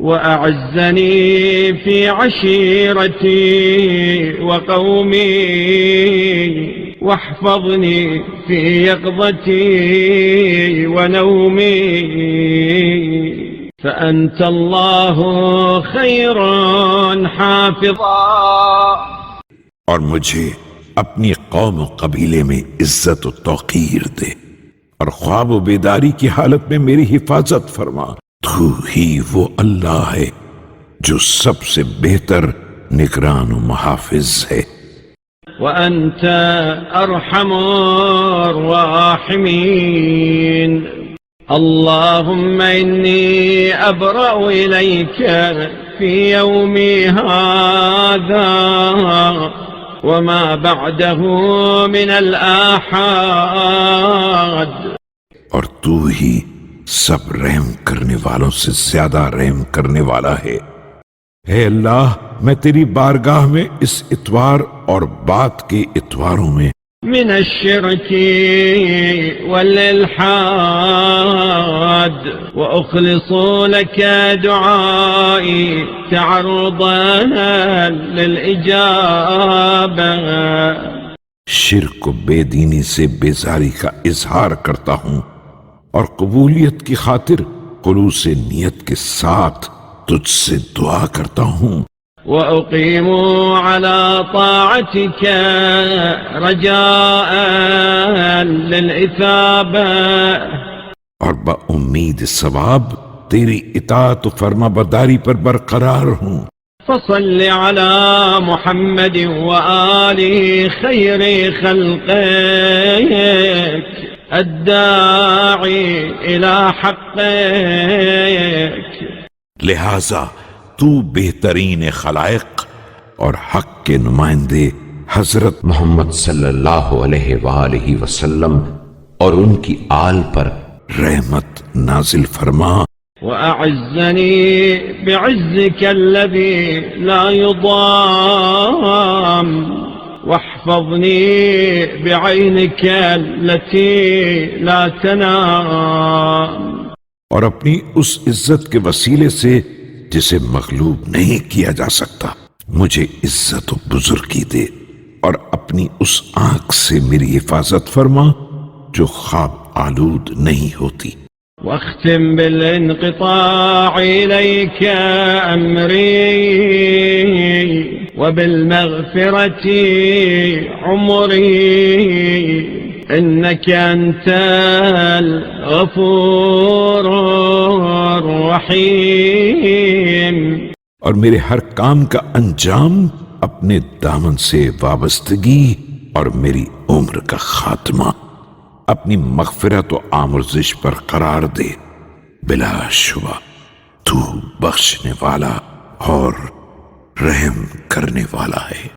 وأعزني في عشيرتي وقومي واحفظني في يقظتي ونومي فأنت الله خير حافظا. اور مجھے اپنی قوم و قبیلے میں عزت و توقیر دے اور خواب و بیداری کی حالت میں میری حفاظت فرما. تو ہی وہ اللہ ہے جو سب سے بہتر نگران و محافظ ہے. وأنت أرحم الراحمين. اللهم إني أبرأ إليك في يومي هذا وما بعده من الآحاد. اور تو ہی سب رحم کرنے والوں سے زیادہ رحم کرنے والا ہے. اے اللہ، میں تیری بارگاہ میں اس اتوار اور بعد کے اتواروں میں من الشرك والإلحاد وأخلص لك دعائي تعرضا للإجابة. شرک و بے دینی سے بیزاری کا اظہار کرتا ہوں اور قبولیت کی خاطر خلوص نیت کے ساتھ تجھ سے دعا کرتا ہوں. وأقيم على طاعتك رجاء للإثابة. اور با امید ثواب تیری اطاعت و فرما برداری پر برقرار ہوں. فصل على محمد وآل خير خلقك الداعي إلى حقك. لہذا تو بہترین خلائق اور حق کے نمائندے حضرت محمد صلی اللہ علیہ وآلہ وسلم اور ان کی آل پر رحمت نازل فرما. وأعزني بعزك الذي لا يضام واحفظني بعينك التي لا تنام. اور اپنی اس عزت کے وسیلے سے جسے مغلوب نہیں کیا جا سکتا مجھے عزت و بزرگی دے اور اپنی اس آنکھ سے میری حفاظت فرما جو خواب آلود نہیں ہوتی. واختم بالانقطاع إليك أمري وبالمغفرة عمري إنك أنت الغفور الرحيم. اور میرے ہر کام کا انجام اپنے دامن سے وابستگی اور میری عمر کا خاتمہ اپنی مغفرت و آمرزش پر قرار دے. بلا شبہ تو بخشنے والا اور رحم کرنے والا ہے.